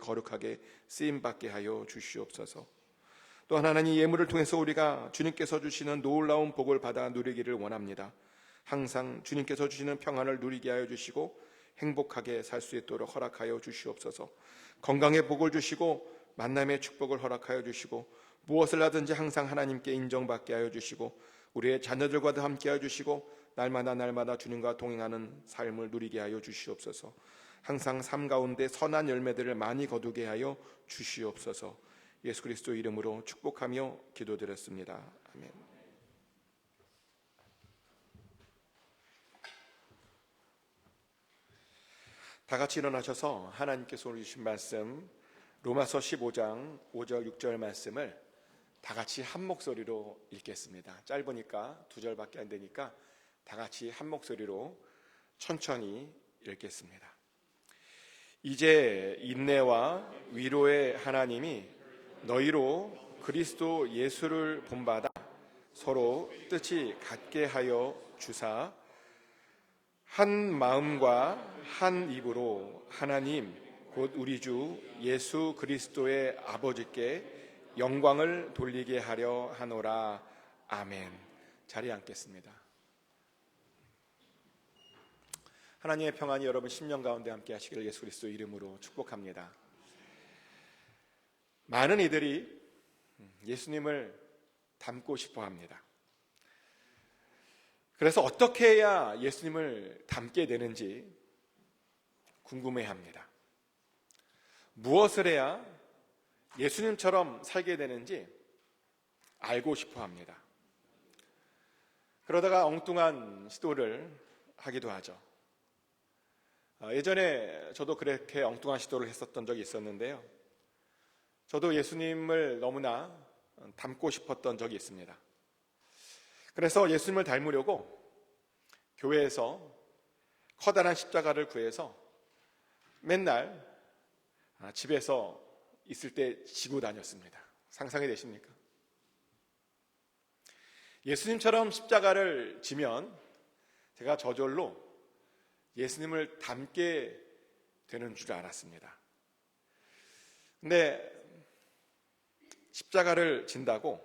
거룩하게 쓰임받게 하여 주시옵소서. 또한 하나님, 예물을 통해서 우리가 주님께서 주시는 놀라운 복을 받아 누리기를 원합니다. 항상 주님께서 주시는 평안을 누리게 하여 주시고 행복하게 살 수 있도록 허락하여 주시옵소서. 건강의 복을 주시고 만남의 축복을 허락하여 주시고 무엇을 하든지 항상 하나님께 인정받게 하여 주시고 우리의 자녀들과도 함께 하여 주시고 날마다 주님과 동행하는 삶을 누리게 하여 주시옵소서. 항상 삶 가운데 선한 열매들을 많이 거두게 하여 주시옵소서. 예수 그리스도 이름으로 축복하며 기도드렸습니다. 아멘. 다 같이 일어나셔서 하나님께서 오늘 주신 말씀 로마서 15장 5절 6절 말씀을 다 같이 한 목소리로 읽겠습니다. 짧으니까 2절밖에 안 되니까 다 같이 한 목소리로 천천히 읽겠습니다. 이제 인내와 위로의 하나님이 너희로 그리스도 예수를 본받아 서로 뜻이 같게 하여 주사 한 마음과 한 입으로 하나님 곧 우리 주 예수 그리스도의 아버지께 영광을 돌리게 하려 하노라. 아멘. 자리에 앉겠습니다. 하나님의 평안이 여러분 심령 가운데 함께 하시기를 예수 그리스도 이름으로 축복합니다. 많은 이들이 예수님을 닮고 싶어 합니다. 그래서 어떻게 해야 예수님을 닮게 되는지 궁금해합니다. 무엇을 해야 예수님처럼 살게 되는지 알고 싶어 합니다. 그러다가 엉뚱한 시도를 하기도 하죠. 예전에 저도 그렇게 엉뚱한 시도를 했었던 적이 있었는데요. 저도 예수님을 너무나 닮고 싶었던 적이 있습니다. 그래서 예수님을 닮으려고 교회에서 커다란 십자가를 구해서 맨날 집에서 있을 때 지고 다녔습니다. 상상이 되십니까? 예수님처럼 십자가를 지면 제가 저절로 예수님을 닮게 되는 줄 알았습니다. 근데 십자가를 진다고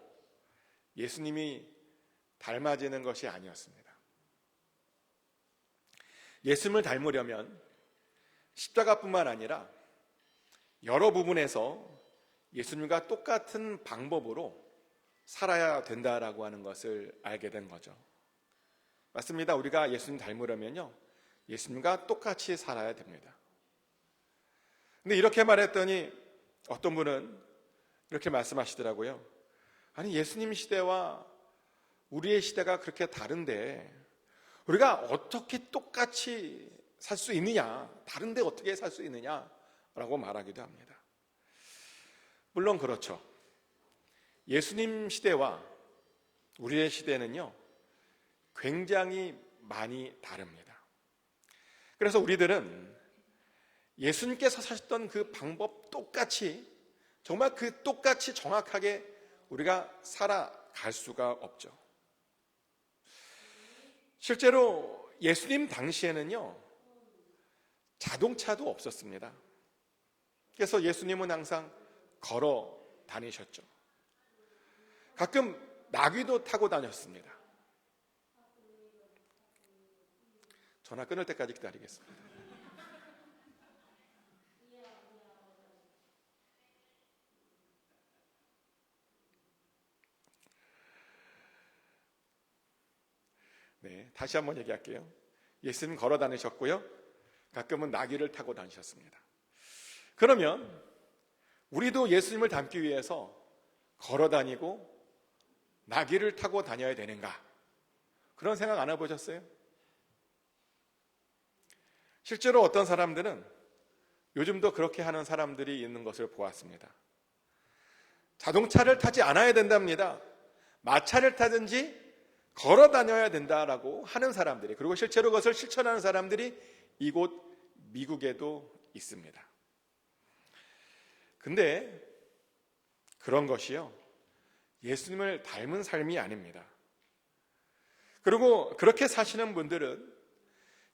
예수님이 닮아지는 것이 아니었습니다. 예수님을 닮으려면 십자가뿐만 아니라 여러 부분에서 예수님과 똑같은 방법으로 살아야 된다라고 하는 것을 알게 된 거죠. 맞습니다. 우리가 예수님 닮으려면요, 예수님과 똑같이 살아야 됩니다. 근데 이렇게 말했더니 어떤 분은 이렇게 말씀하시더라고요. 아니, 예수님 시대와 우리의 시대가 그렇게 다른데 우리가 어떻게 똑같이 살 수 있느냐, 다른데 어떻게 살 수 있느냐라고 말하기도 합니다. 물론 그렇죠. 예수님 시대와 우리의 시대는요, 굉장히 많이 다릅니다. 그래서 우리들은 예수님께서 사셨던 그 방법 똑같이, 정말 그 똑같이 정확하게 우리가 살아갈 수가 없죠. 실제로 예수님 당시에는요, 자동차도 없었습니다. 그래서 예수님은 항상 걸어 다니셨죠. 가끔 나귀도 타고 다녔습니다. 전화 끊을 때까지 기다리겠습니다. 네, 다시 한번 얘기할게요. 예수님 걸어 다니셨고요, 가끔은 나귀를 타고 다니셨습니다. 그러면 우리도 예수님을 닮기 위해서 걸어 다니고 나귀를 타고 다녀야 되는가? 그런 생각 안 해보셨어요? 실제로 어떤 사람들은 요즘도 그렇게 하는 사람들이 있는 것을 보았습니다. 자동차를 타지 않아야 된답니다. 마차를 타든지 걸어 다녀야 된다라고 하는 사람들이, 그리고 실제로 그것을 실천하는 사람들이 이곳 미국에도 있습니다. 근데 그런 것이요, 예수님을 닮은 삶이 아닙니다. 그리고 그렇게 사시는 분들은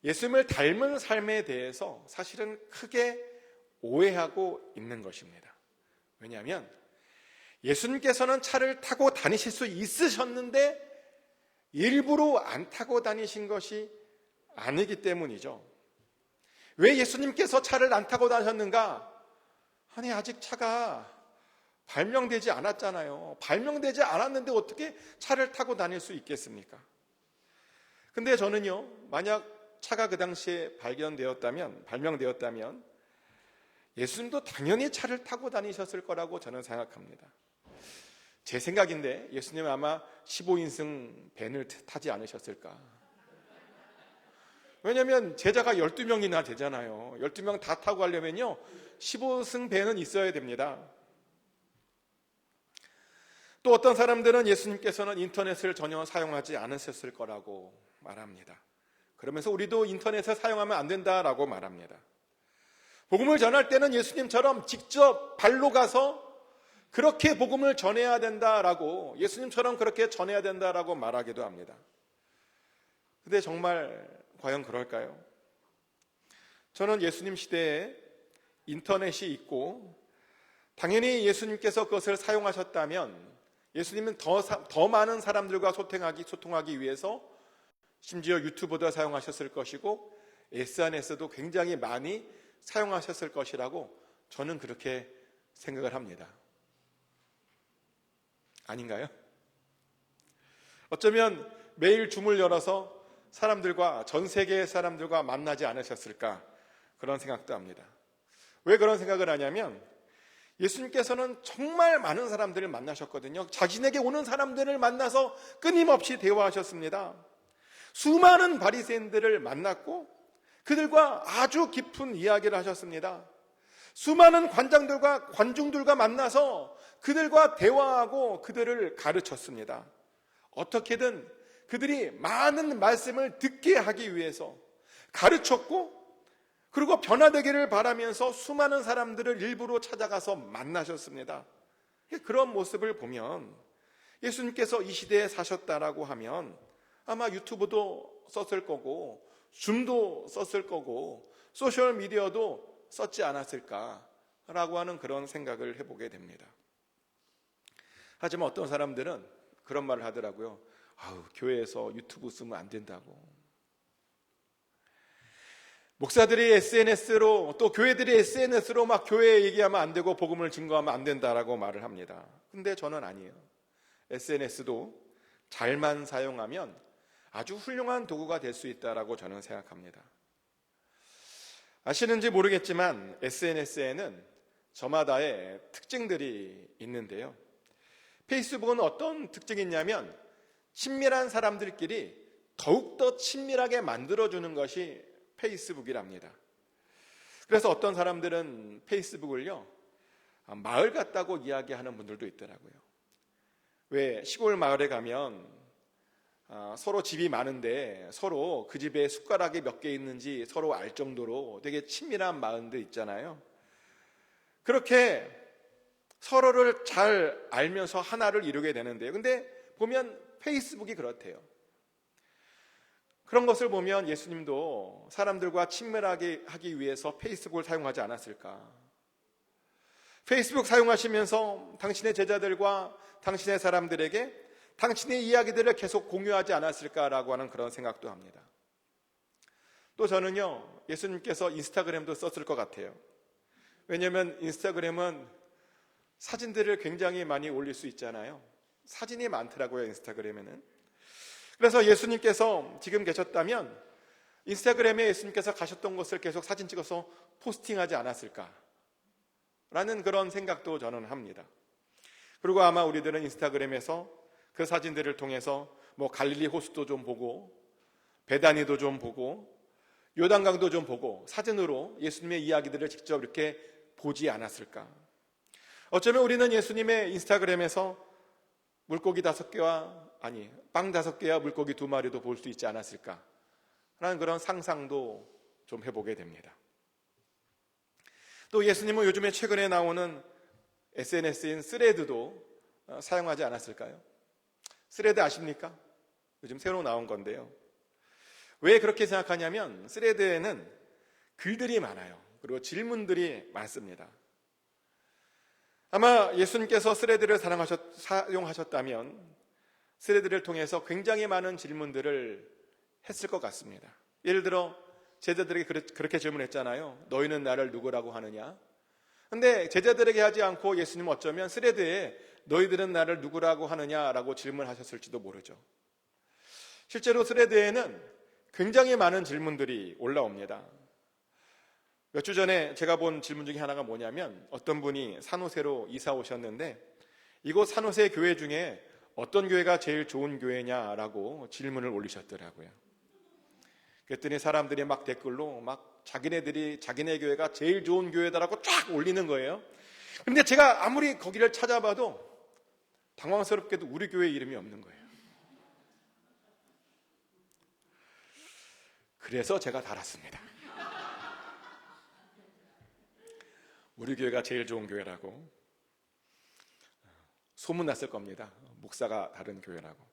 예수님을 닮은 삶에 대해서 사실은 크게 오해하고 있는 것입니다. 왜냐하면 예수님께서는 차를 타고 다니실 수 있으셨는데 일부러 안 타고 다니신 것이 아니기 때문이죠. 왜 예수님께서 차를 안 타고 다니셨는가? 아니, 아직 차가 발명되지 않았잖아요. 발명되지 않았는데 어떻게 차를 타고 다닐 수 있겠습니까? 근데 저는요, 만약 차가 그 당시에 발명되었다면 예수님도 당연히 차를 타고 다니셨을 거라고 저는 생각합니다. 제 생각인데 예수님은 아마 15인승 밴을 타지 않으셨을까? 왜냐하면 제자가 12명이나 되잖아요. 12명 다 타고 가려면요 15승 밴은 있어야 됩니다. 또 어떤 사람들은 예수님께서는 인터넷을 전혀 사용하지 않으셨을 거라고 말합니다. 그러면서 우리도 인터넷을 사용하면 안 된다라고 말합니다. 복음을 전할 때는 예수님처럼 직접 발로 가서 그렇게 복음을 전해야 된다라고, 예수님처럼 그렇게 전해야 된다라고 말하기도 합니다. 근데 정말 과연 그럴까요? 저는 예수님 시대에 인터넷이 있고 당연히 예수님께서 그것을 사용하셨다면 예수님은 더 많은 사람들과 소통하기 위해서 심지어 유튜브도 사용하셨을 것이고 SNS도 굉장히 많이 사용하셨을 것이라고 저는 그렇게 생각을 합니다. 아닌가요? 어쩌면 매일 줌을 열어서 전 세계의 사람들과 만나지 않으셨을까, 그런 생각도 합니다. 왜 그런 생각을 하냐면 예수님께서는 정말 많은 사람들을 만나셨거든요. 자신에게 오는 사람들을 만나서 끊임없이 대화하셨습니다. 수많은 바리새인들을 만났고 그들과 아주 깊은 이야기를 하셨습니다. 수많은 관중들과 만나서 그들과 대화하고 그들을 가르쳤습니다. 어떻게든 그들이 많은 말씀을 듣게 하기 위해서 가르쳤고, 그리고 변화되기를 바라면서 수많은 사람들을 일부러 찾아가서 만나셨습니다. 그런 모습을 보면 예수님께서 이 시대에 사셨다라고 하면 아마 유튜브도 썼을 거고 줌도 썼을 거고 소셜미디어도 썼지 않았을까라고 하는 그런 생각을 해보게 됩니다. 하지만 어떤 사람들은 그런 말을 하더라고요. 교회에서 유튜브 쓰면 안 된다고. 목사들이 SNS로, 또 교회들이 SNS로 막 교회 얘기하면 안 되고 복음을 증거하면 안 된다라고 말을 합니다. 근데 저는 아니에요. SNS도 잘만 사용하면 아주 훌륭한 도구가 될 수 있다라고 저는 생각합니다. 아시는지 모르겠지만 SNS에는 저마다의 특징들이 있는데요. 페이스북은 어떤 특징이 있냐면 친밀한 사람들끼리 더욱더 친밀하게 만들어주는 것이 페이스북이랍니다. 그래서 어떤 사람들은 페이스북을요, 마을 같다고 이야기하는 분들도 있더라고요. 왜 시골 마을에 가면 서로 집이 많은데 서로 그 집에 숟가락이 몇 개 있는지 서로 알 정도로 되게 친밀한 마을도 있잖아요. 그렇게 서로를 잘 알면서 하나를 이루게 되는데요. 근데 보면 페이스북이 그렇대요. 그런 것을 보면 예수님도 사람들과 친밀하게 하기 위해서 페이스북을 사용하지 않았을까? 페이스북 사용하시면서 당신의 제자들과 당신의 사람들에게 당신의 이야기들을 계속 공유하지 않았을까라고 하는 그런 생각도 합니다. 또 저는요, 예수님께서 인스타그램도 썼을 것 같아요. 왜냐하면 인스타그램은 사진들을 굉장히 많이 올릴 수 있잖아요. 사진이 많더라고요, 인스타그램에는. 그래서 예수님께서 지금 계셨다면 인스타그램에 예수님께서 가셨던 곳을 계속 사진 찍어서 포스팅하지 않았을까 라는 그런 생각도 저는 합니다. 그리고 아마 우리들은 인스타그램에서 그 사진들을 통해서 갈릴리 호수도 좀 보고 베다니도 좀 보고 요단강도 좀 보고 사진으로 예수님의 이야기들을 직접 이렇게 보지 않았을까. 어쩌면 우리는 예수님의 인스타그램에서 물고기 5개와 빵 5개와 물고기 2마리도 볼 수 있지 않았을까 라는 그런 상상도 좀 해보게 됩니다. 또 예수님은 요즘에 최근에 나오는 SNS인 스레드도 사용하지 않았을까요? 스레드 아십니까? 요즘 새로 나온 건데요. 왜 그렇게 생각하냐면 스레드에는 글들이 많아요. 그리고 질문들이 많습니다. 아마 예수님께서 스레드를 사용하셨다면 스레드를 통해서 굉장히 많은 질문들을 했을 것 같습니다. 예를 들어 제자들에게 그렇게 질문했잖아요. 너희는 나를 누구라고 하느냐? 근데 제자들에게 하지 않고 예수님은 어쩌면 스레드에 너희들은 나를 누구라고 하느냐라고 질문하셨을지도 모르죠. 실제로 스레드에는 굉장히 많은 질문들이 올라옵니다. 몇 주 전에 제가 본 질문 중에 하나가 뭐냐면 어떤 분이 산호세로 이사 오셨는데 이곳 산호세 교회 중에 어떤 교회가 제일 좋은 교회냐라고 질문을 올리셨더라고요. 그랬더니 사람들이 막 댓글로 막 자기네 교회가 제일 좋은 교회다라고 쫙 올리는 거예요. 그런데 제가 아무리 거기를 찾아봐도 당황스럽게도 우리 교회 이름이 없는 거예요. 그래서 제가 달았습니다. 우리 교회가 제일 좋은 교회라고 소문났을 겁니다. 목사가 다른 교회라고.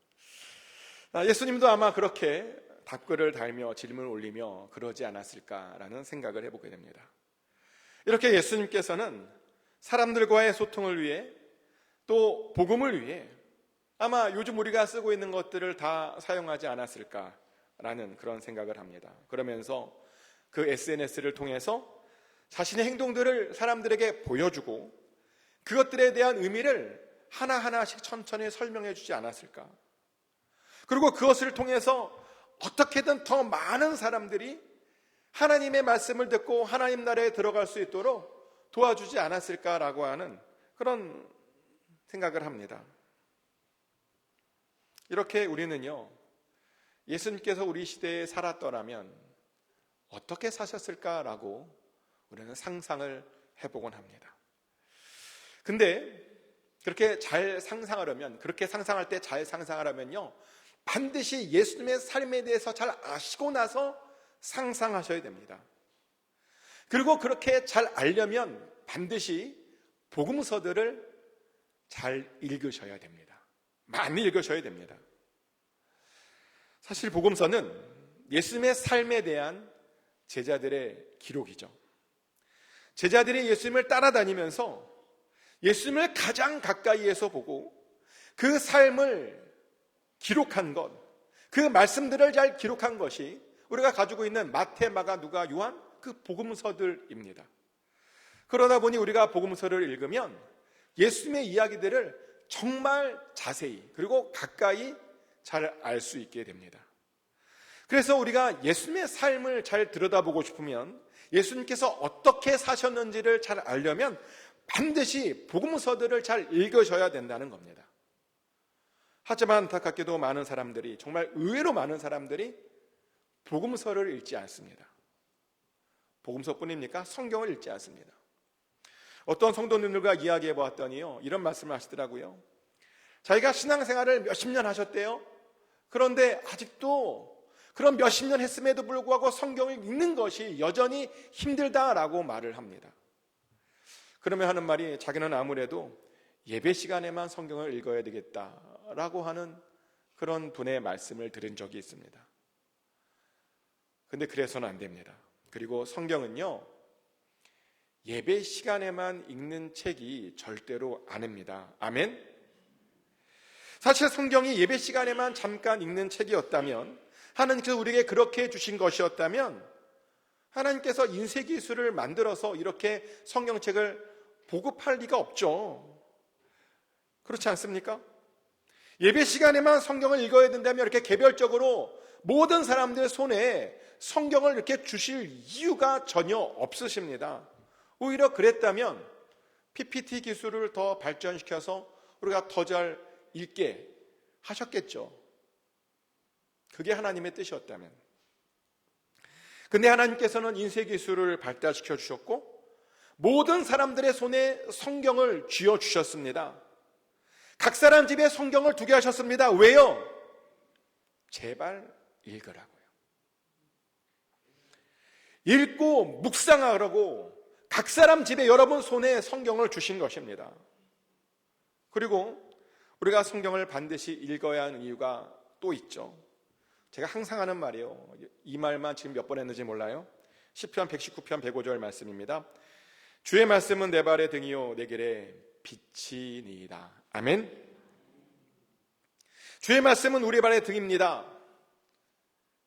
예수님도 아마 그렇게 답글을 달며 질문을 올리며 그러지 않았을까라는 생각을 해보게 됩니다. 이렇게 예수님께서는 사람들과의 소통을 위해 또 복음을 위해 아마 요즘 우리가 쓰고 있는 것들을 다 사용하지 않았을까라는 그런 생각을 합니다. 그러면서 그 SNS를 통해서 자신의 행동들을 사람들에게 보여주고 그것들에 대한 의미를 하나하나씩 천천히 설명해 주지 않았을까. 그리고 그것을 통해서 어떻게든 더 많은 사람들이 하나님의 말씀을 듣고 하나님 나라에 들어갈 수 있도록 도와주지 않았을까라고 하는 그런 생각을 합니다. 이렇게 우리는요, 예수님께서 우리 시대에 살았더라면 어떻게 사셨을까라고 우리는 상상을 해보곤 합니다. 근데 그렇게 잘 상상하려면, 그렇게 상상할 때 잘 상상하려면요, 반드시 예수님의 삶에 대해서 잘 아시고 나서 상상하셔야 됩니다. 그리고 그렇게 잘 알려면 반드시 복음서들을 잘 읽으셔야 됩니다. 많이 읽으셔야 됩니다. 사실 복음서는 예수님의 삶에 대한 제자들의 기록이죠. 제자들이 예수님을 따라다니면서 예수님을 가장 가까이에서 보고 그 삶을 기록한 것, 그 말씀들을 잘 기록한 것이 우리가 가지고 있는 마태, 마가, 누가, 요한 그 복음서들입니다. 그러다 보니 우리가 복음서를 읽으면 예수님의 이야기들을 정말 자세히 그리고 가까이 잘 알 수 있게 됩니다. 그래서 우리가 예수님의 삶을 잘 들여다보고 싶으면, 예수님께서 어떻게 사셨는지를 잘 알려면 반드시 복음서들을 잘 읽으셔야 된다는 겁니다. 하지만 안타깝게도 많은 사람들이, 정말 의외로 많은 사람들이 복음서를 읽지 않습니다. 복음서뿐입니까? 성경을 읽지 않습니다. 어떤 성도님들과 이야기해 보았더니요, 이런 말씀을 하시더라고요. 자기가 신앙생활을 몇십 년 하셨대요. 그런데 아직도 그런 몇십 년 했음에도 불구하고 성경을 읽는 것이 여전히 힘들다라고 말을 합니다. 그러면 하는 말이, 자기는 아무래도 예배 시간에만 성경을 읽어야 되겠다라고 하는 그런 분의 말씀을 들은 적이 있습니다. 근데 그래서는 안 됩니다. 그리고 성경은요, 예배 시간에만 읽는 책이 절대로 아닙니다. 아멘? 사실 성경이 예배 시간에만 잠깐 읽는 책이었다면, 하나님께서 우리에게 그렇게 해주신 것이었다면, 하나님께서 인쇄기술을 만들어서 이렇게 성경책을 보급할 리가 없죠. 그렇지 않습니까? 예배 시간에만 성경을 읽어야 된다면 이렇게 개별적으로 모든 사람들 손에 성경을 이렇게 주실 이유가 전혀 없으십니다. 오히려 그랬다면 PPT 기술을 더 발전시켜서 우리가 더 잘 읽게 하셨겠죠. 그게 하나님의 뜻이었다면. 근데 하나님께서는 인쇄기술을 발달시켜 주셨고 모든 사람들의 손에 성경을 쥐어 주셨습니다. 각 사람 집에 성경을 두게 하셨습니다. 왜요? 제발 읽으라고요. 읽고 묵상하라고 각 사람 집에 여러분 손에 성경을 주신 것입니다. 그리고 우리가 성경을 반드시 읽어야 하는 이유가 또 있죠. 제가 항상 하는 말이에요. 이 말만 지금 몇 번 했는지 몰라요. 시편 119편 105절 말씀입니다. 주의 말씀은 내 발의 등이요 내 길에 빛이니이다. 아멘. 주의 말씀은 우리 발의 등입니다.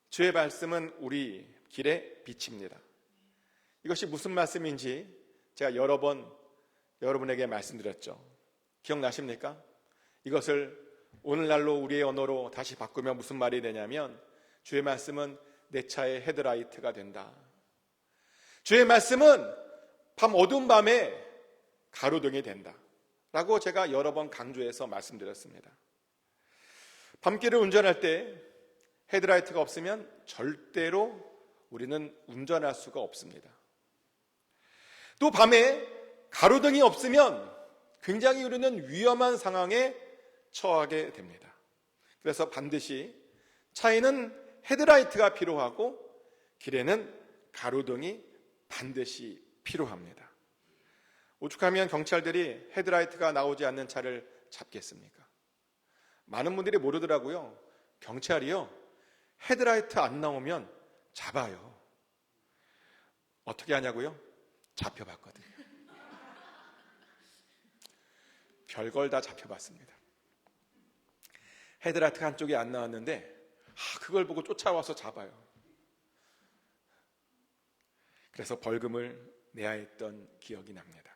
주의 말씀은 우리 길의 빛입니다. 이것이 무슨 말씀인지 제가 여러 번 여러분에게 말씀드렸죠. 기억나십니까? 이것을 오늘날로 우리의 언어로 다시 바꾸면 무슨 말이 되냐면, 주의 말씀은 내 차의 헤드라이트가 된다. 주의 말씀은 밤 어두운 밤에 가로등이 된다 라고 제가 여러 번 강조해서 말씀드렸습니다. 밤길을 운전할 때 헤드라이트가 없으면 절대로 우리는 운전할 수가 없습니다. 또 밤에 가로등이 없으면 굉장히 우리는 위험한 상황에 처하게 됩니다. 그래서 반드시 차에는 헤드라이트가 필요하고 길에는 가로등이 반드시 필요합니다. 오죽하면 경찰들이 헤드라이트가 나오지 않는 차를 잡겠습니까? 많은 분들이 모르더라고요. 경찰이요, 헤드라이트 안 나오면 잡아요. 어떻게 하냐고요? 잡혀봤거든요. 별걸 다 잡혀봤습니다. 헤드라이트가 한쪽이 안 나왔는데 그걸 보고 쫓아와서 잡아요. 그래서 벌금을 내야 했던 기억이 납니다.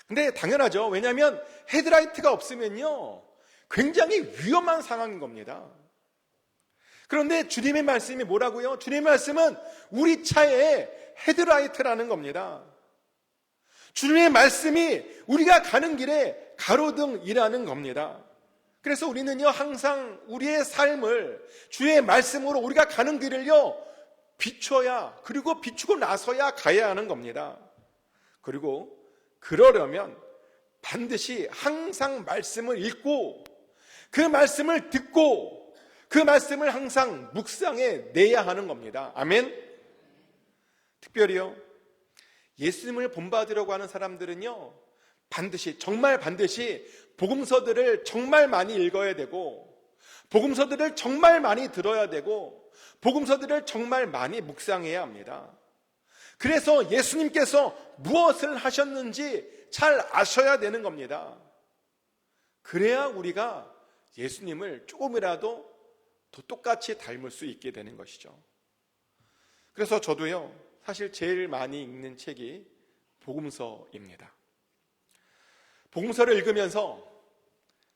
근데 당연하죠. 왜냐하면 헤드라이트가 없으면요 굉장히 위험한 상황인 겁니다. 그런데 주님의 말씀이 뭐라고요? 주님의 말씀은 우리 차의 헤드라이트라는 겁니다. 주님의 말씀이 우리가 가는 길에 가로등이라는 겁니다. 그래서 우리는요 항상 우리의 삶을 주의 말씀으로 우리가 가는 길을요 비춰야, 그리고 비추고 나서야 가야 하는 겁니다. 그리고 그러려면 반드시 항상 말씀을 읽고 그 말씀을 듣고 그 말씀을 항상 묵상해 내야 하는 겁니다. 아멘. 특별히요 예수님을 본받으려고 하는 사람들은요 반드시, 정말 반드시 복음서들을 정말 많이 읽어야 되고, 복음서들을 정말 많이 들어야 되고, 복음서들을 정말 많이 묵상해야 합니다. 그래서 예수님께서 무엇을 하셨는지 잘 아셔야 되는 겁니다. 그래야 우리가 예수님을 조금이라도 더 똑같이 닮을 수 있게 되는 것이죠. 그래서 저도요 사실 제일 많이 읽는 책이 복음서입니다. 복음서를 읽으면서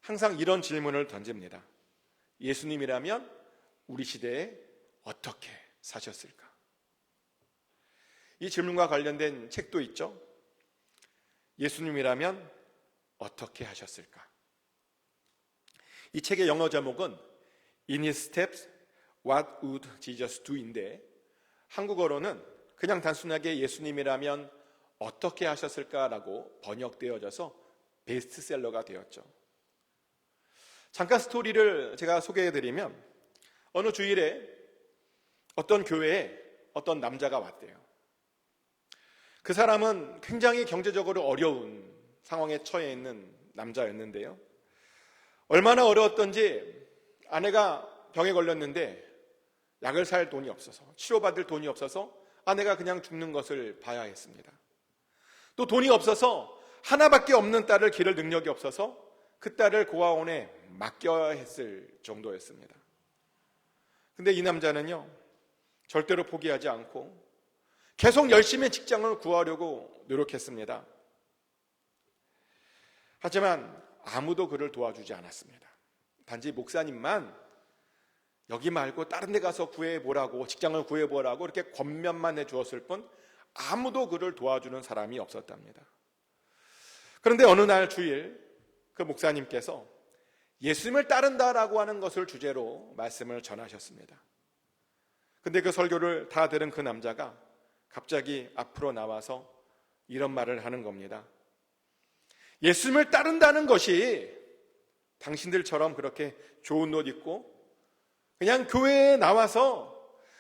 항상 이런 질문을 던집니다. 예수님이라면 우리 시대에 어떻게 사셨을까? 이 질문과 관련된 책도 있죠. 예수님이라면 어떻게 하셨을까? 이 책의 영어 제목은 In His Steps, What Would Jesus Do인데 한국어로는 그냥 단순하게 예수님이라면 어떻게 하셨을까라고 번역되어져서 베스트셀러가 되었죠. 잠깐 스토리를 제가 소개해드리면, 어느 주일에 어떤 교회에 어떤 남자가 왔대요. 그 사람은 굉장히 경제적으로 어려운 상황에 처해 있는 남자였는데요. 얼마나 어려웠던지 아내가 병에 걸렸는데 약을 살 돈이 없어서, 치료받을 돈이 없어서 아내가 그냥 죽는 것을 봐야 했습니다. 또 돈이 없어서 하나밖에 없는 딸을 기를 능력이 없어서 그 딸을 고아원에 맡겨야 했을 정도였습니다. 근데 이 남자는요 절대로 포기하지 않고 계속 열심히 직장을 구하려고 노력했습니다. 하지만 아무도 그를 도와주지 않았습니다. 단지 목사님만 여기 말고 다른 데 가서 구해보라고, 직장을 구해보라고 이렇게 권면만 해주었을 뿐 아무도 그를 도와주는 사람이 없었답니다. 그런데 어느 날 주일 그 목사님께서 예수님을 따른다라고 하는 것을 주제로 말씀을 전하셨습니다. 근데 그 설교를 다 들은 그 남자가 갑자기 앞으로 나와서 이런 말을 하는 겁니다. 예수님을 따른다는 것이 당신들처럼 그렇게 좋은 옷 입고 그냥 교회에 나와서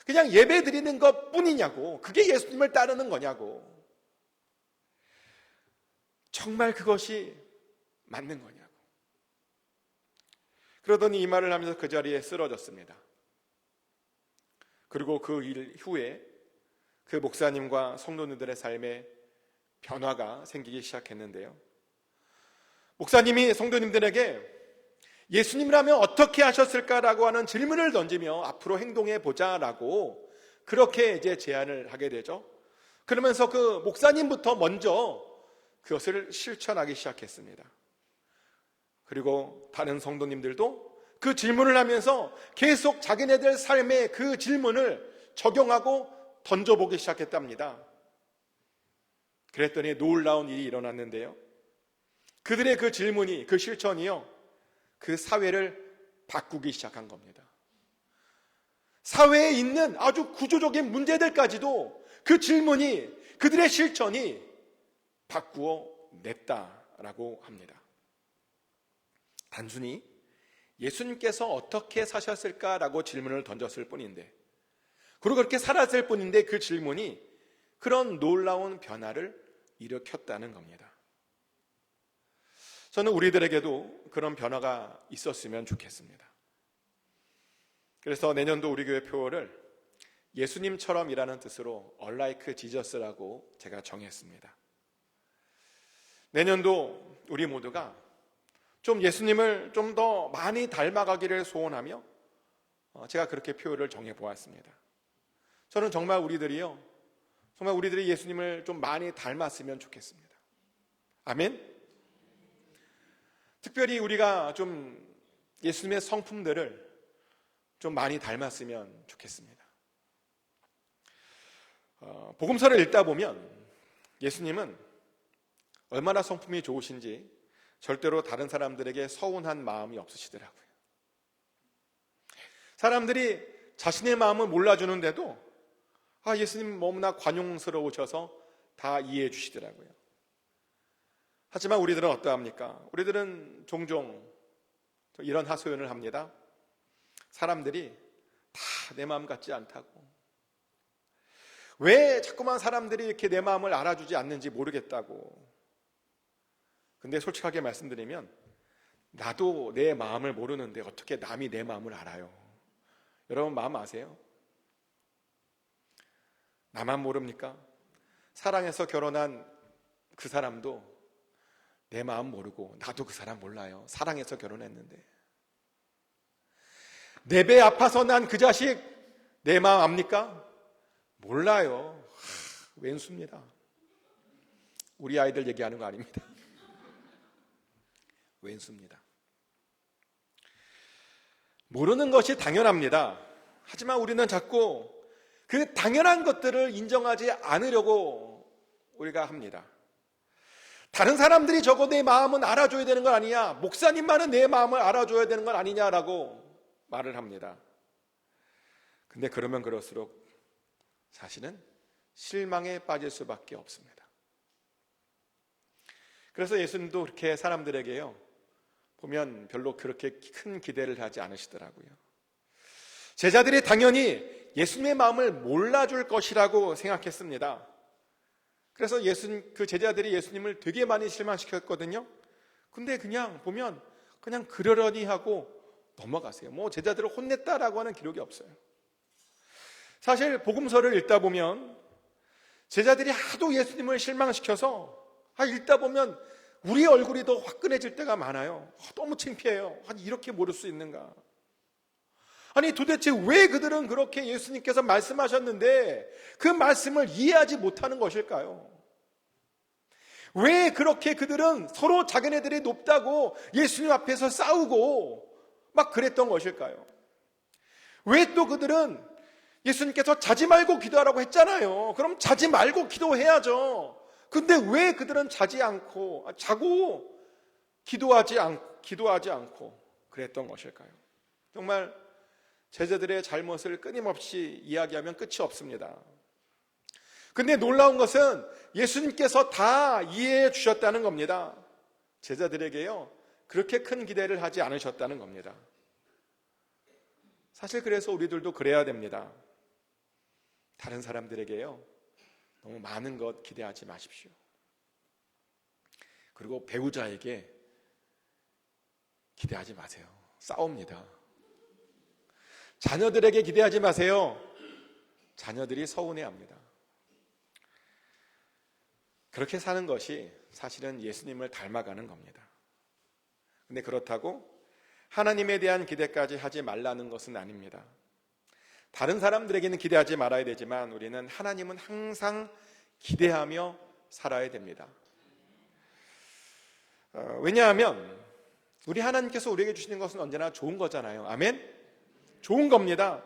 그냥 예배 드리는 것 뿐이냐고, 그게 예수님을 따르는 거냐고, 정말 그것이 맞는 거냐고. 그러더니 이 말을 하면서 그 자리에 쓰러졌습니다. 그리고 그 일 후에 그 목사님과 성도님들의 삶에 변화가 생기기 시작했는데요. 목사님이 성도님들에게 예수님이라면 어떻게 하셨을까라고 하는 질문을 던지며 앞으로 행동해 보자라고 그렇게 이제 제안을 하게 되죠. 그러면서 그 목사님부터 먼저 그것을 실천하기 시작했습니다. 그리고 다른 성도님들도 그 질문을 하면서 계속 자기네들 삶의 그 질문을 적용하고 던져보기 시작했답니다. 그랬더니 놀라운 일이 일어났는데요. 그들의 그 질문이, 그 실천이요, 그 사회를 바꾸기 시작한 겁니다. 사회에 있는 아주 구조적인 문제들까지도 그 질문이, 그들의 실천이 바꾸어 냈다라고 합니다. 단순히 예수님께서 어떻게 사셨을까라고 질문을 던졌을 뿐인데, 그리고 그렇게 살았을 뿐인데 그 질문이 그런 놀라운 변화를 일으켰다는 겁니다. 저는 우리들에게도 그런 변화가 있었으면 좋겠습니다. 그래서 내년도 우리 교회 표어를 예수님처럼이라는 뜻으로 Like Jesus라고 제가 정했습니다. 내년도 우리 모두가 좀 예수님을 좀 더 많이 닮아가기를 소원하며 제가 그렇게 표어를 정해보았습니다. 저는 정말 우리들이 예수님을 좀 많이 닮았으면 좋겠습니다. 아멘? 특별히 우리가 좀 예수님의 성품들을 좀 많이 닮았으면 좋겠습니다. 복음서를 읽다 보면 예수님은 얼마나 성품이 좋으신지 절대로 다른 사람들에게 서운한 마음이 없으시더라고요. 사람들이 자신의 마음을 몰라주는데도 예수님 너무나 관용스러우셔서 다 이해해 주시더라고요. 하지만 우리들은 어떠합니까? 우리들은 종종 이런 하소연을 합니다. 사람들이 다 내 마음 같지 않다고. 왜 자꾸만 사람들이 이렇게 내 마음을 알아주지 않는지 모르겠다고. 근데 솔직하게 말씀드리면 나도 내 마음을 모르는데 어떻게 남이 내 마음을 알아요? 여러분 마음 아세요? 나만 모릅니까? 사랑해서 결혼한 그 사람도 내 마음 모르고 나도 그 사람 몰라요. 사랑해서 결혼했는데. 내 배 아파서 난 그 자식 내 마음 압니까? 몰라요. 왼수입니다. 우리 아이들 얘기하는 거 아닙니다. 왼수입니다. 모르는 것이 당연합니다. 하지만 우리는 자꾸 그 당연한 것들을 인정하지 않으려고 우리가 합니다. 다른 사람들이 적어도 내 마음은 알아줘야 되는 건 아니냐, 목사님만은 내 마음을 알아줘야 되는 건 아니냐라고 말을 합니다. 근데 그러면 그럴수록 사실은 실망에 빠질 수밖에 없습니다. 그래서 예수님도 그렇게 사람들에게요, 보면 별로 그렇게 큰 기대를 하지 않으시더라고요. 제자들이 당연히 예수님의 마음을 몰라줄 것이라고 생각했습니다. 그래서 그 제자들이 예수님을 되게 많이 실망시켰거든요. 근데 그냥 보면 그냥 그러려니 하고 넘어가세요. 제자들을 혼냈다라고 하는 기록이 없어요. 사실 복음서를 읽다 보면 제자들이 하도 예수님을 실망시켜서 읽다 보면 우리 얼굴이 더 화끈해질 때가 많아요. 너무 창피해요. 이렇게 모를 수 있는가? 아니 도대체 왜 그들은 그렇게 예수님께서 말씀하셨는데 그 말씀을 이해하지 못하는 것일까요? 왜 그렇게 그들은 서로 자기네들이 높다고 예수님 앞에서 싸우고 막 그랬던 것일까요? 왜 또 그들은 예수님께서 자지 말고 기도하라고 했잖아요. 그럼 자지 말고 기도해야죠. 근데 왜 그들은 자고 기도하지 않고 그랬던 것일까요? 정말 제자들의 잘못을 끊임없이 이야기하면 끝이 없습니다. 근데 놀라운 것은 예수님께서 다 이해해 주셨다는 겁니다. 제자들에게요, 그렇게 큰 기대를 하지 않으셨다는 겁니다. 사실 그래서 우리들도 그래야 됩니다. 다른 사람들에게요, 너무 많은 것 기대하지 마십시오. 그리고 배우자에게 기대하지 마세요. 싸웁니다. 자녀들에게 기대하지 마세요. 자녀들이 서운해합니다. 그렇게 사는 것이 사실은 예수님을 닮아가는 겁니다. 근데 그렇다고 하나님에 대한 기대까지 하지 말라는 것은 아닙니다. 다른 사람들에게는 기대하지 말아야 되지만 우리는 하나님은 항상 기대하며 살아야 됩니다. 왜냐하면 우리 하나님께서 우리에게 주시는 것은 언제나 좋은 거잖아요. 아멘? 좋은 겁니다.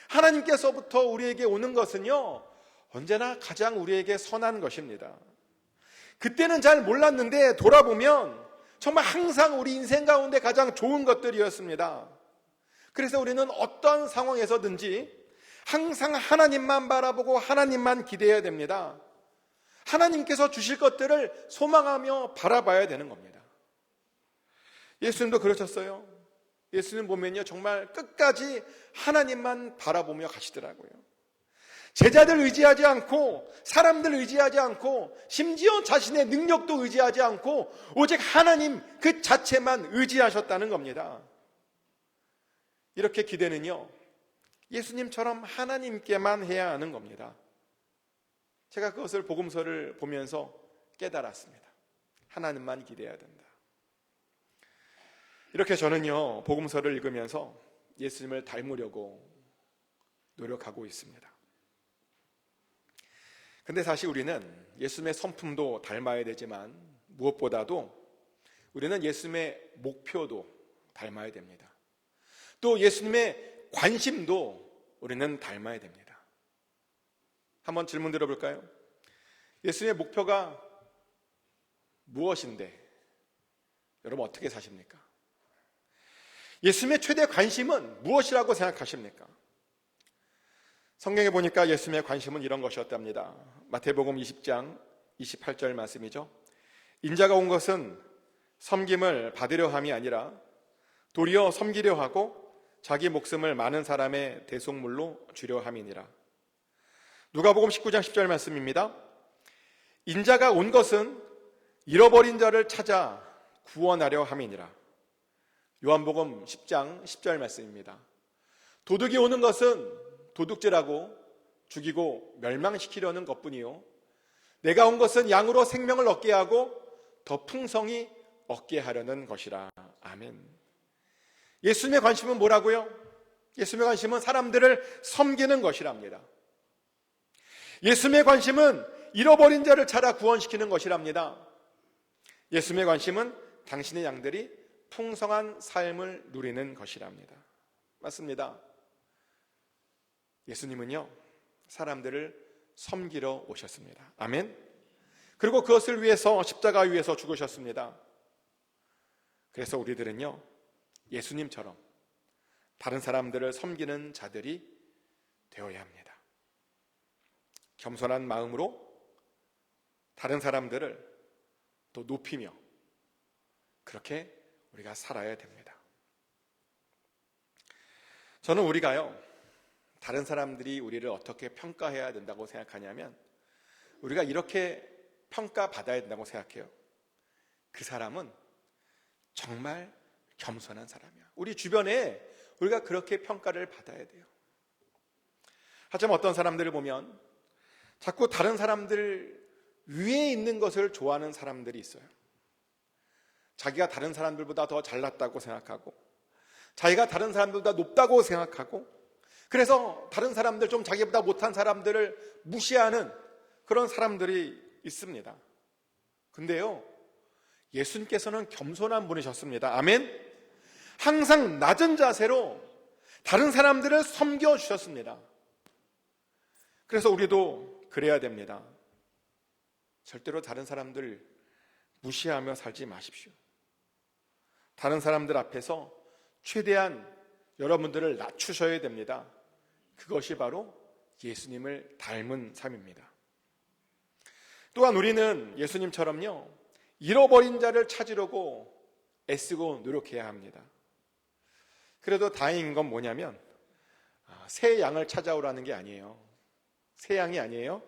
하나님께서부터 우리에게 오는 것은요, 언제나 가장 우리에게 선한 것입니다. 그때는 잘 몰랐는데 돌아보면 정말 항상 우리 인생 가운데 가장 좋은 것들이었습니다. 그래서 우리는 어떤 상황에서든지 항상 하나님만 바라보고 하나님만 기대해야 됩니다. 하나님께서 주실 것들을 소망하며 바라봐야 되는 겁니다. 예수님도 그러셨어요. 예수님 보면요, 정말 끝까지 하나님만 바라보며 가시더라고요. 제자들 의지하지 않고, 사람들 의지하지 않고, 심지어 자신의 능력도 의지하지 않고 오직 하나님 그 자체만 의지하셨다는 겁니다. 이렇게 기대는요, 예수님처럼 하나님께만 해야 하는 겁니다. 제가 그것을 복음서를 보면서 깨달았습니다. 하나님만 기대해야 된다. 이렇게 저는요, 복음서를 읽으면서 예수님을 닮으려고 노력하고 있습니다. 근데 사실 우리는 예수님의 성품도 닮아야 되지만 무엇보다도 우리는 예수님의 목표도 닮아야 됩니다. 또 예수님의 관심도 우리는 닮아야 됩니다. 한번 질문 드려볼까요? 예수님의 목표가 무엇인데 여러분 어떻게 사십니까? 예수님의 최대 관심은 무엇이라고 생각하십니까? 성경에 보니까 예수님의 관심은 이런 것이었답니다. 마태복음 20장 28절 말씀이죠. 인자가 온 것은 섬김을 받으려 함이 아니라 도리어 섬기려 하고 자기 목숨을 많은 사람의 대속물로 주려 함이니라. 누가복음 19장 10절 말씀입니다. 인자가 온 것은 잃어버린 자를 찾아 구원하려 함이니라. 요한복음 10장 10절 말씀입니다. 도둑이 오는 것은 도둑질하고 죽이고 멸망시키려는 것뿐이요, 내가 온 것은 양으로 생명을 얻게 하고 더 풍성히 얻게 하려는 것이라. 아멘. 예수님의 관심은 뭐라고요? 예수님의 관심은 사람들을 섬기는 것이랍니다. 예수님의 관심은 잃어버린 자를 찾아 구원시키는 것이랍니다. 예수님의 관심은 당신의 양들이 풍성한 삶을 누리는 것이랍니다. 맞습니다. 예수님은요, 사람들을 섬기러 오셨습니다. 아멘. 그리고 그것을 위해서 십자가 위에서 죽으셨습니다. 그래서 우리들은요, 예수님처럼 다른 사람들을 섬기는 자들이 되어야 합니다. 겸손한 마음으로 다른 사람들을 또 높이며 그렇게 우리가 살아야 됩니다. 저는 우리가요, 다른 사람들이 우리를 어떻게 평가해야 된다고 생각하냐면 우리가 이렇게 평가받아야 된다고 생각해요. 그 사람은 정말 겸손한 사람이야. 우리 주변에 우리가 그렇게 평가를 받아야 돼요. 하지만 어떤 사람들을 보면 자꾸 다른 사람들 위에 있는 것을 좋아하는 사람들이 있어요. 자기가 다른 사람들보다 더 잘났다고 생각하고 자기가 다른 사람들보다 높다고 생각하고 그래서 다른 사람들, 좀 자기보다 못한 사람들을 무시하는 그런 사람들이 있습니다. 근데요, 예수님께서는 겸손한 분이셨습니다. 아멘. 항상 낮은 자세로 다른 사람들을 섬겨주셨습니다. 그래서 우리도 그래야 됩니다. 절대로 다른 사람들 무시하며 살지 마십시오. 다른 사람들 앞에서 최대한 여러분들을 낮추셔야 됩니다. 그것이 바로 예수님을 닮은 삶입니다. 또한 우리는 예수님처럼요, 잃어버린 자를 찾으려고 애쓰고 노력해야 합니다. 그래도 다행인 건 뭐냐면 새 양을 찾아오라는 게 아니에요. 새 양이 아니에요.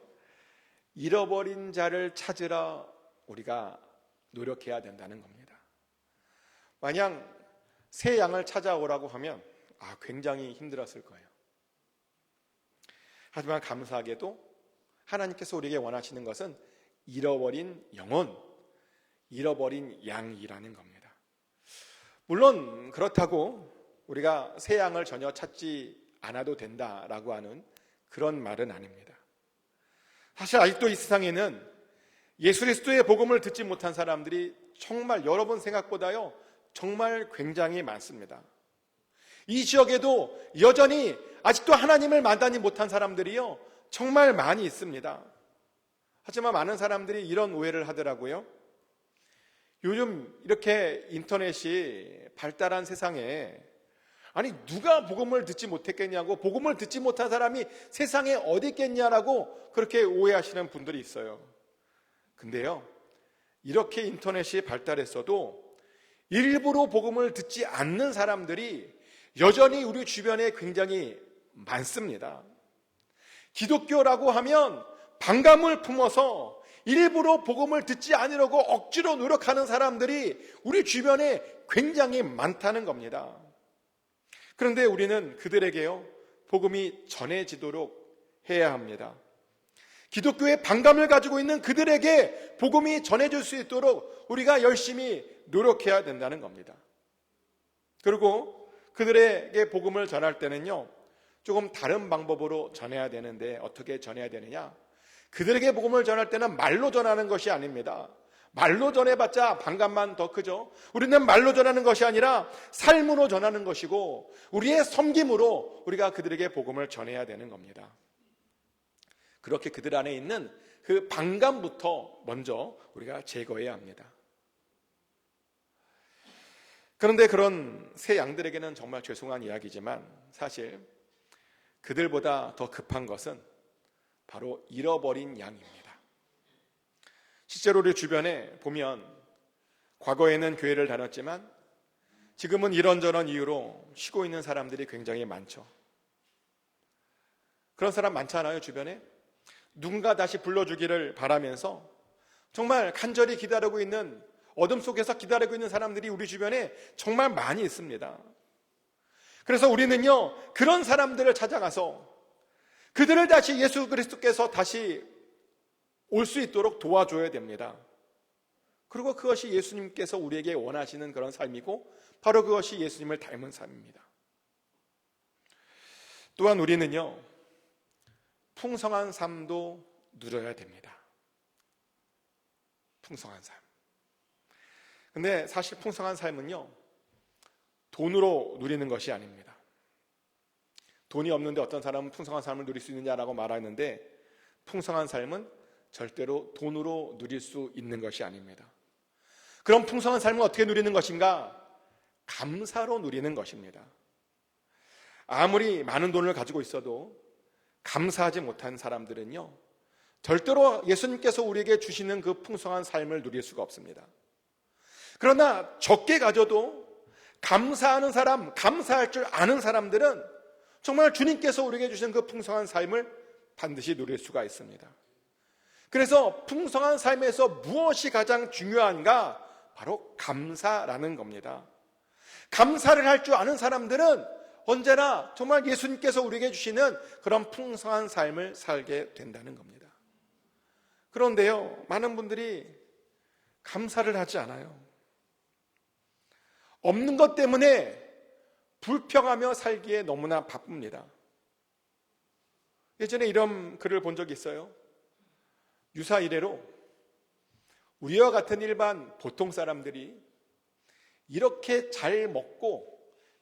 잃어버린 자를 찾으러 우리가 노력해야 된다는 겁니다. 만약 새 양을 찾아오라고 하면 굉장히 힘들었을 거예요. 하지만 감사하게도 하나님께서 우리에게 원하시는 것은 잃어버린 영혼, 잃어버린 양이라는 겁니다. 물론 그렇다고 우리가 새 양을 전혀 찾지 않아도 된다라고 하는 그런 말은 아닙니다. 사실 아직도 이 세상에는 예수 그리스도의 복음을 듣지 못한 사람들이 정말 여러분 생각보다요 정말 굉장히 많습니다. 이 지역에도 여전히 아직도 하나님을 만나지 못한 사람들이요 정말 많이 있습니다. 하지만 많은 사람들이 이런 오해를 하더라고요. 요즘 이렇게 인터넷이 발달한 세상에 아니 누가 복음을 듣지 못했겠냐고, 복음을 듣지 못한 사람이 세상에 어디 있겠냐라고 그렇게 오해하시는 분들이 있어요. 근데요, 이렇게 인터넷이 발달했어도 일부러 복음을 듣지 않는 사람들이 여전히 우리 주변에 굉장히 많습니다. 기독교라고 하면 반감을 품어서 일부러 복음을 듣지 않으려고 억지로 노력하는 사람들이 우리 주변에 굉장히 많다는 겁니다. 그런데 우리는 그들에게요 복음이 전해지도록 해야 합니다. 기독교의 반감을 가지고 있는 그들에게 복음이 전해질 수 있도록 우리가 열심히 노력해야 된다는 겁니다. 그리고 그들에게 복음을 전할 때는요 조금 다른 방법으로 전해야 되는데, 어떻게 전해야 되느냐? 그들에게 복음을 전할 때는 말로 전하는 것이 아닙니다. 말로 전해봤자 반감만 더 크죠. 우리는 말로 전하는 것이 아니라 삶으로 전하는 것이고, 우리의 섬김으로 우리가 그들에게 복음을 전해야 되는 겁니다. 그렇게 그들 안에 있는 그 반감부터 먼저 우리가 제거해야 합니다. 그런데 그런 새 양들에게는 정말 죄송한 이야기지만 사실 그들보다 더 급한 것은 바로 잃어버린 양입니다. 실제로 우리 주변에 보면 과거에는 교회를 다녔지만 지금은 이런저런 이유로 쉬고 있는 사람들이 굉장히 많죠. 그런 사람 많잖아요, 주변에. 누군가 다시 불러주기를 바라면서 정말 간절히 기다리고 있는, 어둠 속에서 기다리고 있는 사람들이 우리 주변에 정말 많이 있습니다. 그래서 우리는요 그런 사람들을 찾아가서 그들을 다시 예수 그리스도께서 다시 올 수 있도록 도와줘야 됩니다. 그리고 그것이 예수님께서 우리에게 원하시는 그런 삶이고, 바로 그것이 예수님을 닮은 삶입니다. 또한 우리는요 풍성한 삶도 누려야 됩니다. 풍성한 삶. 근데 사실 풍성한 삶은요 돈으로 누리는 것이 아닙니다. 돈이 없는데 어떤 사람은 풍성한 삶을 누릴 수 있느냐라고 말하는데, 풍성한 삶은 절대로 돈으로 누릴 수 있는 것이 아닙니다. 그럼 풍성한 삶을 어떻게 누리는 것인가? 감사로 누리는 것입니다. 아무리 많은 돈을 가지고 있어도 감사하지 못한 사람들은요 절대로 예수님께서 우리에게 주시는 그 풍성한 삶을 누릴 수가 없습니다. 그러나 적게 가져도 감사하는 사람, 감사할 줄 아는 사람들은 정말 주님께서 우리에게 주신 그 풍성한 삶을 반드시 누릴 수가 있습니다. 그래서 풍성한 삶에서 무엇이 가장 중요한가? 바로 감사라는 겁니다. 감사를 할 줄 아는 사람들은 언제나 정말 예수님께서 우리에게 주시는 그런 풍성한 삶을 살게 된다는 겁니다. 그런데요, 많은 분들이 감사를 하지 않아요. 없는 것 때문에 불평하며 살기에 너무나 바쁩니다. 예전에 이런 글을 본 적이 있어요. 유사 이래로 우리와 같은 일반 보통 사람들이 이렇게 잘 먹고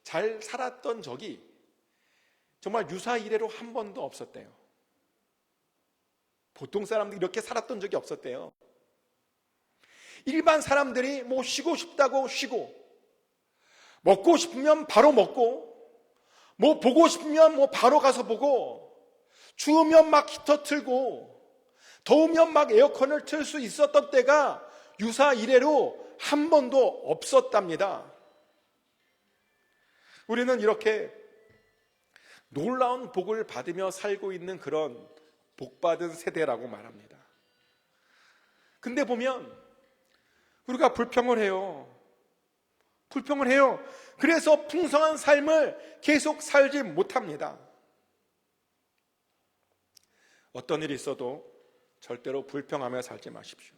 잘 살았던 적이 정말 유사 이래로 한 번도 없었대요. 보통 사람들이 이렇게 살았던 적이 없었대요. 일반 사람들이 뭐 쉬고 싶다고 쉬고, 먹고 싶으면 바로 먹고, 뭐 보고 싶으면 뭐 바로 가서 보고, 추우면 막 히터 틀고, 더우면 막 에어컨을 틀 수 있었던 때가 유사 이래로 한 번도 없었답니다. 우리는 이렇게 놀라운 복을 받으며 살고 있는 그런 복받은 세대라고 말합니다. 근데 보면 우리가 불평을 해요. 불평을 해요. 그래서 풍성한 삶을 계속 살지 못합니다. 어떤 일이 있어도 절대로 불평하며 살지 마십시오.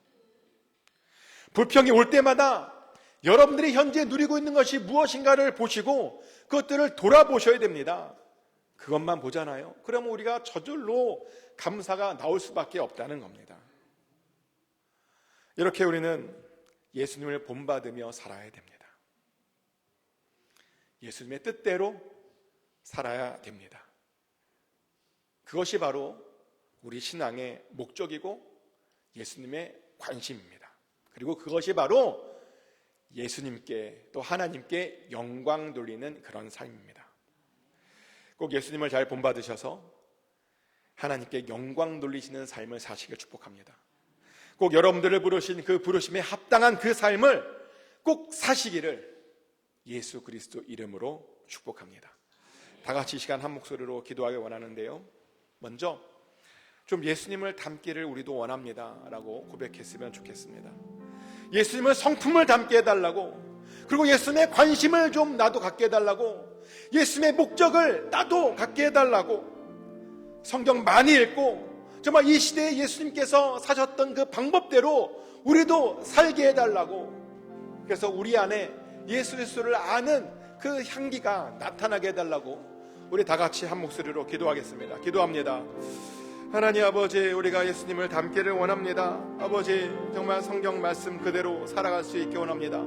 불평이 올 때마다 여러분들이 현재 누리고 있는 것이 무엇인가를 보시고 그것들을 돌아보셔야 됩니다. 그것만 보잖아요. 그러면 우리가 저절로 감사가 나올 수밖에 없다는 겁니다. 이렇게 우리는 예수님을 본받으며 살아야 됩니다. 예수님의 뜻대로 살아야 됩니다. 그것이 바로 우리 신앙의 목적이고 예수님의 관심입니다. 그리고 그것이 바로 예수님께 또 하나님께 영광 돌리는 그런 삶입니다. 꼭 예수님을 잘 본받으셔서 하나님께 영광 돌리시는 삶을 사시길 축복합니다. 꼭 여러분들을 부르신 그 부르심에 합당한 그 삶을 꼭 사시기를 예수 그리스도 이름으로 축복합니다. 다 같이 이 시간 한 목소리로 기도하기 원하는데요, 먼저 좀 예수님을 닮기를 우리도 원합니다 라고 고백했으면 좋겠습니다. 예수님을 성품을 닮게 해달라고, 그리고 예수님의 관심을 좀 나도 갖게 해달라고, 예수님의 목적을 나도 갖게 해달라고, 성경 많이 읽고 정말 이 시대에 예수님께서 사셨던 그 방법대로 우리도 살게 해달라고, 그래서 우리 안에 예수 그리스도를 아는 그 향기가 나타나게 해달라고 우리 다 같이 한 목소리로 기도하겠습니다. 기도합니다. 하나님 아버지, 우리가 예수님을 닮기를 원합니다. 아버지, 정말 성경 말씀 그대로 살아갈 수 있게 원합니다.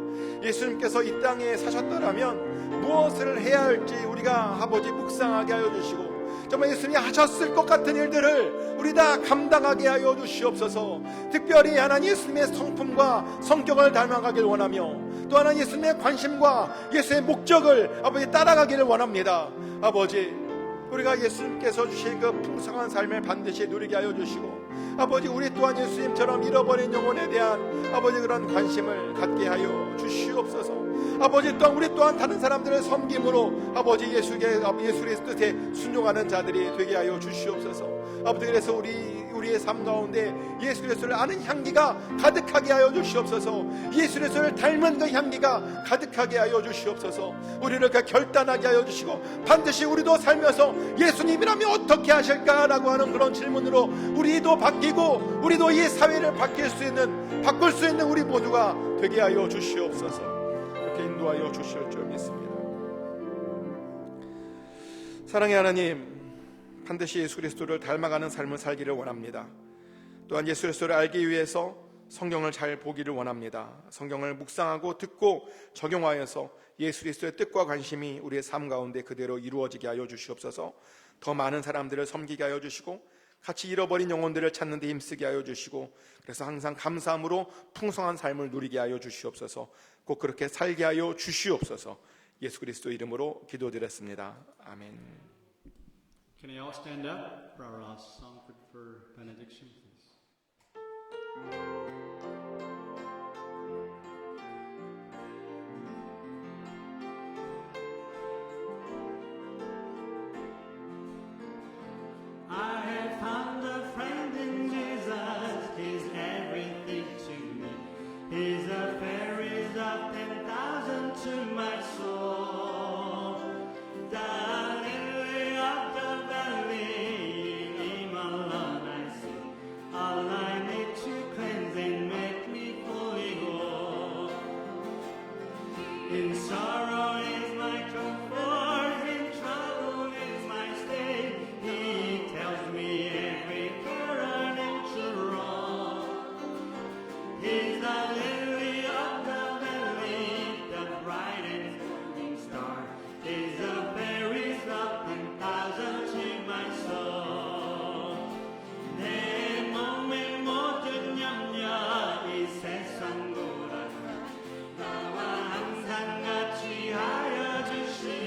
예수님께서 이 땅에 사셨더라면 무엇을 해야 할지 우리가 아버지 묵상하게 하여 주시고, 정말 예수님이 하셨을 것 같은 일들을 우리 다 감당하게 하여 주시옵소서. 특별히 하나님 예수님의 성품과 성격을 닮아가길 원하며, 또 하나님 예수님의 관심과 예수의 목적을 아버지 따라가기를 원합니다. 아버지, 우리가 예수님께서 주신 그 풍성한 삶을 반드시 누리게 하여 주시고, 아버지, 우리 또한 예수님처럼 잃어버린 영혼에 대한 아버지 그런 관심을 갖게 하여 주시옵소서. 아버지, 또한 우리 또한 다른 사람들을 섬김으로 아버지 예수의 뜻에 순종하는 자들이 되게 하여 주시옵소서. 아버지, 그래서 우리의 삶 가운데 예수 그리스도를 아는 향기가 가득하게 하여 주시옵소서. 예수 그리스도를 닮은 그 향기가 가득하게 하여 주시옵소서. 우리를 결단하게 하여 주시고, 반드시 우리도 살면서 예수님이라면 어떻게 하실까라고 하는 그런 질문으로 우리도 바뀌고, 우리도 이 사회를 바꿀 수 있는 우리 모두가 되게 하여 주시옵소서. 이렇게 인도하여 주실 줄 믿습니다. 사랑의 하나님, 반드시 예수 그리스도를 닮아가는 삶을 살기를 원합니다. 또한 예수 그리스도를 알기 위해서 성경을 잘 보기를 원합니다. 성경을 묵상하고 듣고 적용하여서 예수 그리스도의 뜻과 관심이 우리의 삶 가운데 그대로 이루어지게 하여 주시옵소서. 더 많은 사람들을 섬기게 하여 주시고, 같이 잃어버린 영혼들을 찾는 데 힘쓰게 하여 주시고, 그래서 항상 감사함으로 풍성한 삶을 누리게 하여 주시옵소서. 꼭 그렇게 살게 하여 주시옵소서. 예수 그리스도 이름으로 기도드렸습니다. 아멘. Can you all stand up for our last song for benediction, please? I have found a friend in Jesus. He's everything to me. His affair is of 10,000 to my soul. The lily of the valley, in Him alone I see. All I need to cleanse and make me fully whole. In sorrow is my comfort, in trouble is my stay. He tells me every burden to roll. He's the lily of the valley, the bright and morning star. He's the berries of 10,000 to my soul. 내 몸의 모든 염려 이 세상 보다 나와 항상 같이 하여 주시.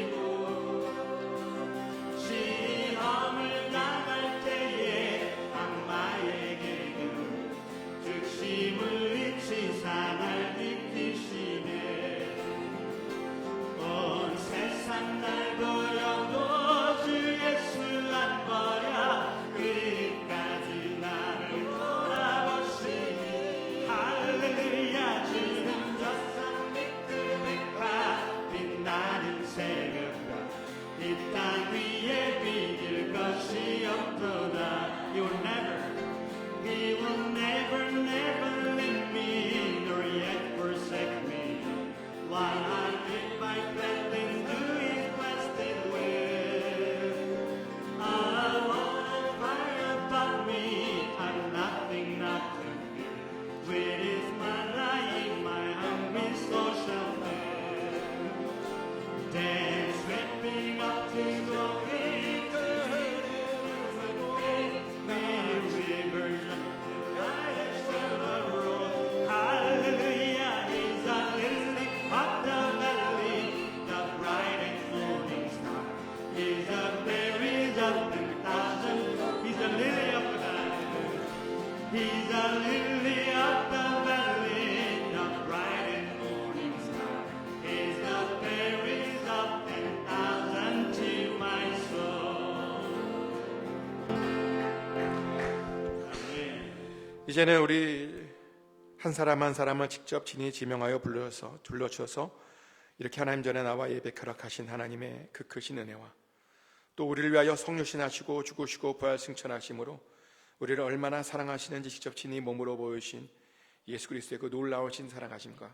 이제는 우리 한 사람 한 사람을 직접 친히 지명하여 불러주셔서 이렇게 하나님 전에 나와 예배 허락하신 하나님의 그 크신 은혜와 또 우리를 위하여 성육신하시고 죽으시고 부활 승천하심으로 우리를 얼마나 사랑하시는지 직접 친히 몸으로 보여주신 예수 그리스도의 그 놀라우신 사랑하심과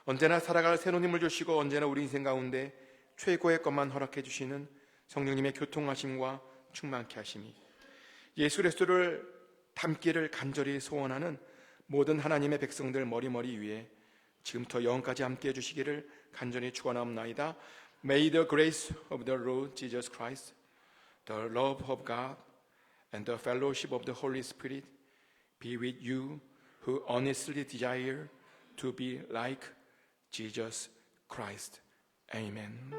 언제나 살아갈 새로운 힘을 주시고 언제나 우리 인생 가운데 최고의 것만 허락해 주시는 성령님의 교통하심과 충만케 하심이 예수 그리스도를 닮기를 간절히 소원하는 모든 하나님의 백성들 머리머리 위에 지금부터 영원까지 함께 해주시기를 간절히 축원하옵나이다. May the grace of the Lord Jesus Christ, the love of God, and the fellowship of the Holy Spirit be with you who honestly desire to be like Jesus Christ. Amen.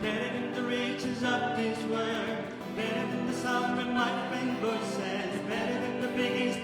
Better than the riches of this world, better than the sovereign white rainbow says, better than the biggest